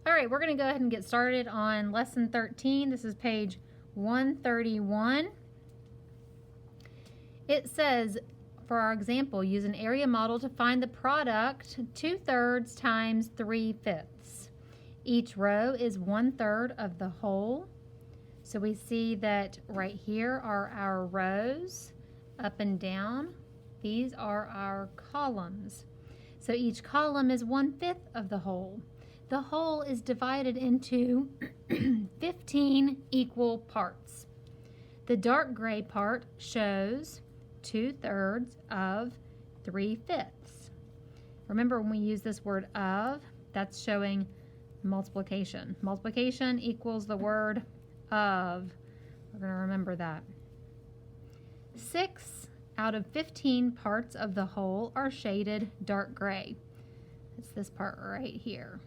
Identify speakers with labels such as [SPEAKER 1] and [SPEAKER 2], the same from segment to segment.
[SPEAKER 1] All right, we're going to go ahead and get started on lesson 13. This is page 131. It says, for our example, use an area model to find the product 2/3 times 3/5. Each row is 1/3 of the whole. So we see that right here are our rows, up and down. These are our columns. So each column is 1/5 of the whole. The whole is divided into 15 equal parts. The dark gray part shows 2/3 of 3/5. Remember, when we use this word of, that's showing multiplication. Multiplication equals the word of. We're going to remember that. 6 out of 15 parts of the whole are shaded dark gray. It's this part right here.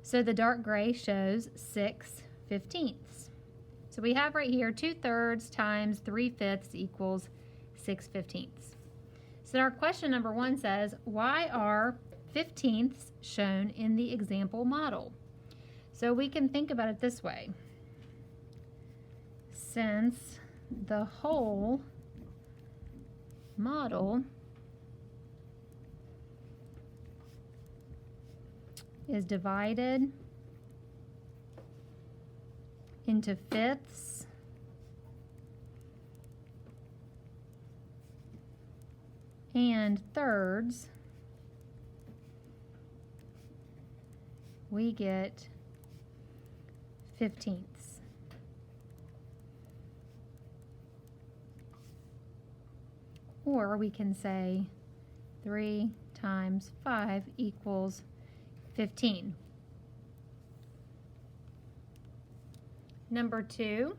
[SPEAKER 1] So the dark gray shows 6/15. So we have right here 2/3 times 3/5 equals 6/15. So our question number 1 says, why are 15ths shown in the example model? So we can think about it this way. Since the whole model is divided into fifths and thirds, we get 15ths. Or we can say 3 times 5 equals 15. Number 2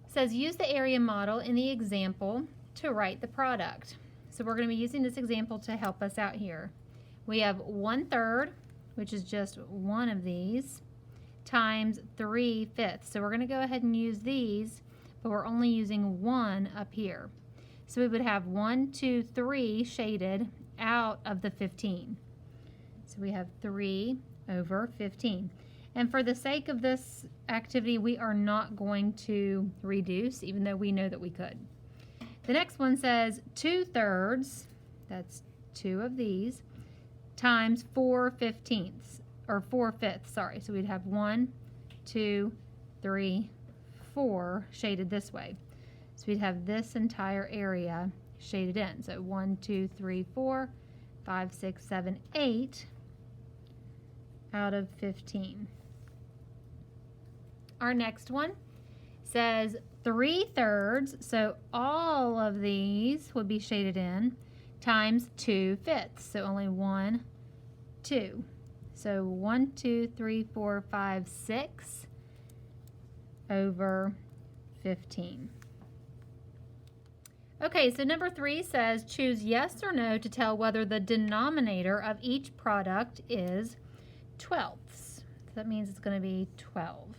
[SPEAKER 1] says use the area model in the example to write the product. So we're going to be using this example to help us out here. We have 1/3, which is just one of these, times 3/5. So we're going to go ahead and use these, but we're only using one up here. So we would have 1, 2, 3 shaded out of the 15. So we have 3 over 15. And for the sake of this activity, we are not going to reduce, even though we know that we could. The next one says 2/3, that's 2 of these, times 4/15, or 4/5, sorry. So we'd have 1, 2, 3, 4 shaded this way. So we'd have this entire area shaded in. So 1, 2, 3, 4, 5, 6, 7, 8 out of 15. Our next one says 3/3, so all of these would be shaded in, times 2/5. So only 1, 2. So 1, 2, 3, 4, 5, 6 over 15. Okay, so number 3 says choose yes or no to tell whether the denominator of each product is 12ths. So that means it's going to be 12.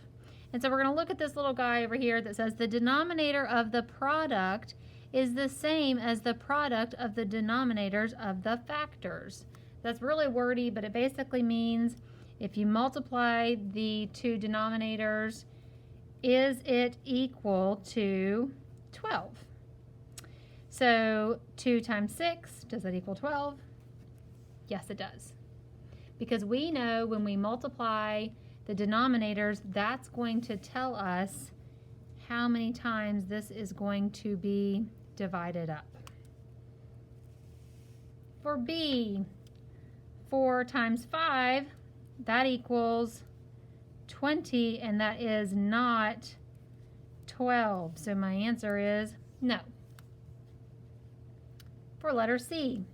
[SPEAKER 1] And so we're going to look at this little guy over here that says the denominator of the product is the same as the product of the denominators of the factors. That's really wordy, but it basically means if you multiply the two denominators, is it equal to 12? So 2 times 6, does that equal 12? Yes, it does. Because we know when we multiply the denominators, that's going to tell us how many times this is going to be divided up. For B, 4 times 5, that equals 20, and that is not 12. So my answer is no. For letter C,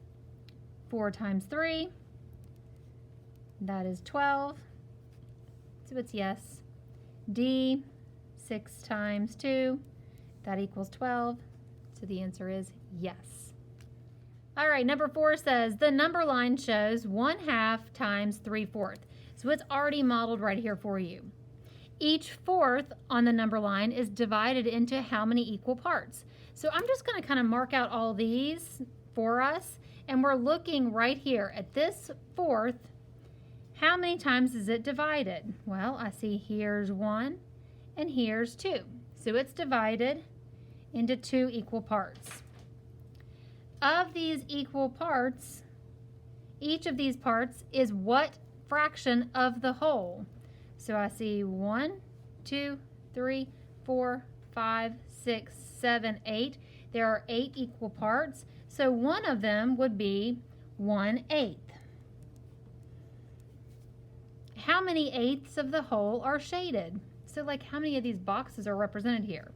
[SPEAKER 1] 4 times 3, that is 12. So it's yes. D, 6 times 2, that equals 12. So the answer is yes. All right, number 4 says the number line shows 1/2 times 3/4. So it's already modeled right here for you. Each fourth on the number line is divided into how many equal parts. So I'm just going to kind of mark out all these for us, And we're looking right here at this fourth. How many times is it divided? Well, I see here's 1 and here's 2. So it's divided into 2 equal parts. Of these equal parts, each of these parts is what fraction of the whole? So I see 1, 2, 3, 4, 5, 6, 7, 8. There are 8 equal parts. So one of them would be 1/8. How many eighths of the whole are shaded? So like how many of these boxes are represented here?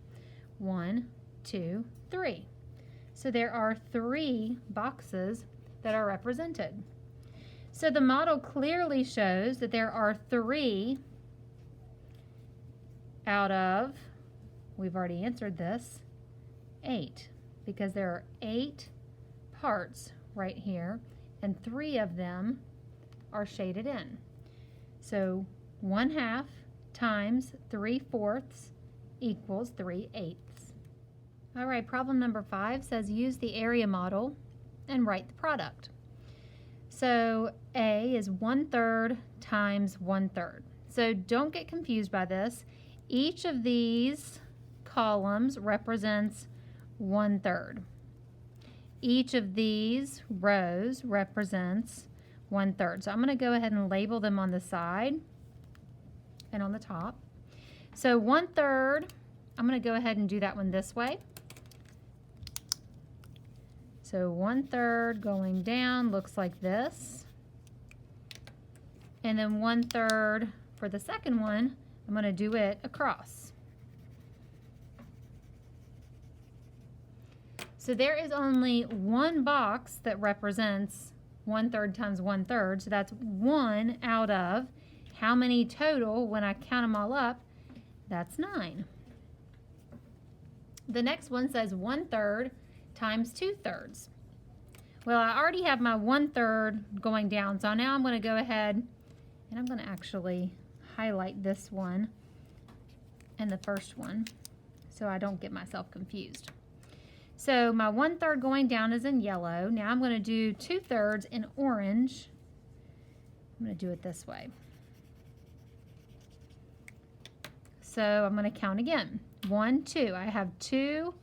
[SPEAKER 1] 1, 2, 3. So there are 3 boxes that are represented. So the model clearly shows that there are 3 out of, we've already answered this, 8, because there are 8 parts right here and 3 of them are shaded in. So 1/2 times 3/4 equals 3/8. All right, problem number 5 says use the area model and write the product. So A is 1/3 times 1/3. So don't get confused by this. Each of these columns represents 1/3. Each of these rows represents 1/3. So I'm going to go ahead and label them on the side and on the top. So 1/3, I'm going to go ahead and do that one this way. So 1/3 going down looks like this. And then 1/3 for the second one, I'm going to do it across. So there is only one box that represents 1/3 times 1/3. So that's 1 out of how many total when I count them all up? That's 9. The next one says 1/3 times 2/3. Well, I already have my 1/3 going down, so now I'm going to go ahead and I'm going to actually highlight this one and the first one so I don't get myself confused. So my 1/3 going down is in yellow. Now I'm going to do 2/3 in orange. I'm going to do it this way. So I'm going to count again. 1, 2. I have 2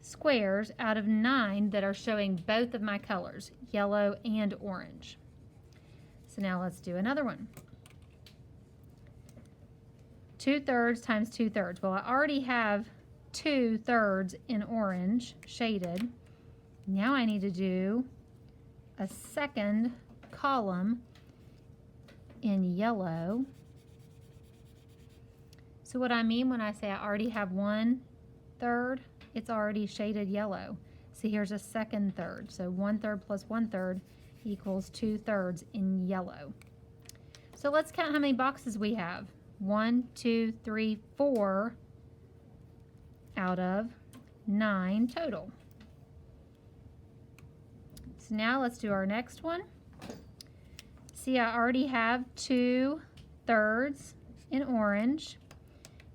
[SPEAKER 1] squares out of 9 that are showing both of my colors, yellow and orange. So now let's do another one. 2/3 times 2/3. Well, I already have 2/3 in orange shaded. Now I need to do a second column in yellow. So what I mean when I say I already have 1/3, it's already shaded yellow. So here's a second third. So 1/3 plus 1/3 equals 2/3 in yellow. So let's count how many boxes we have. 1, 2, 3, 4 out of 9 total. So now let's do our next one. See, I already have 2/3 in orange.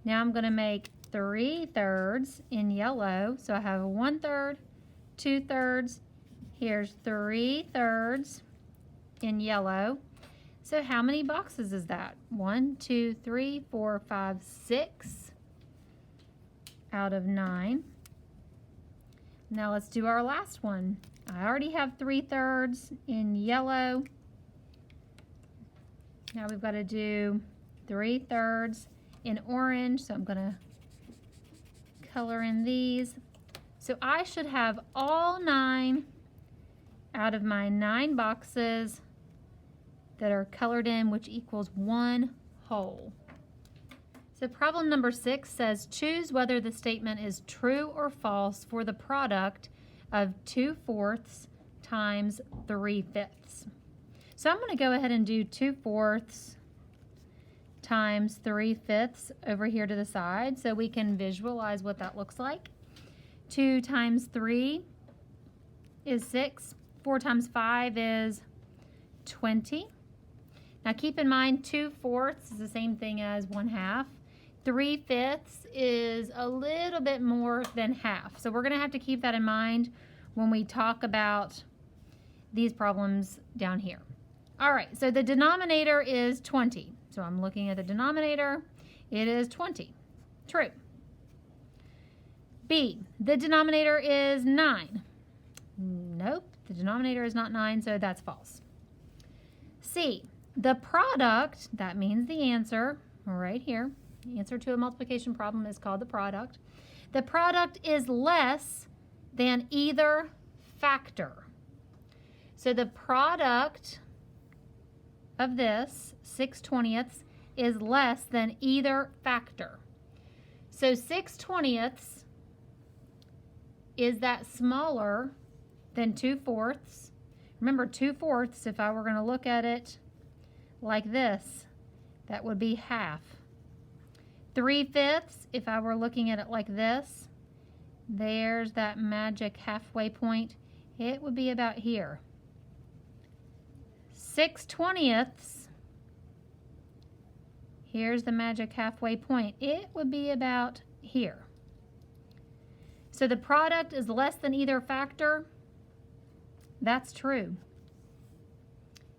[SPEAKER 1] Now I'm going to make 3/3 in yellow. So I have 1/3, 2/3. Here's 3/3 in yellow. So how many boxes is that? 1, 2, 3, 4, 5, 6 out of 9. Now let's do our last one. I already have 3/3 in yellow. Now we've got to do 3/3 in orange. So I'm going to color in these. So I should have all 9 out of my 9 boxes that are colored in, which equals 1 whole. So problem number 6 says choose whether the statement is true or false for the product of 2/4 times 3/5. So I'm going to go ahead and do 2/4 times 3/5 over here to the side so we can visualize what that looks like. 2 times 3 is 6. 4 times 5 is 20. Now keep in mind 2/4 is the same thing as 1/2. 3/5 is a little bit more than half. So we're going to have to keep that in mind when we talk about these problems down here. All right, so the denominator is 20. So I'm looking at the denominator. It is 20. True. B, the denominator is 9. Nope, the denominator is not 9, so that's false. C, the product, that means the answer right here. The answer to a multiplication problem is called the product. The product is less than either factor. So the product of this, 6/20, is less than either factor. So 6/20 is that smaller than 2/4. Remember, 2/4, if I were going to look at it like this, that would be half. 3/5, if I were looking at it like this, there's that magic halfway point. It would be about here. 6/20, here's the magic halfway point. It would be about here. So the product is less than either factor. That's true.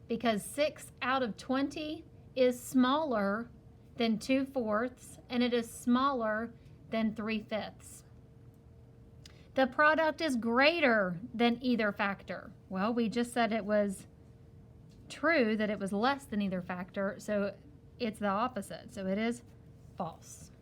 [SPEAKER 1] Because 6 out of 20 is smaller than 2/4, and it is smaller than 3/5. The product is greater than either factor. Well, we just said it was true that it was less than either factor, so it's the opposite. So it is false.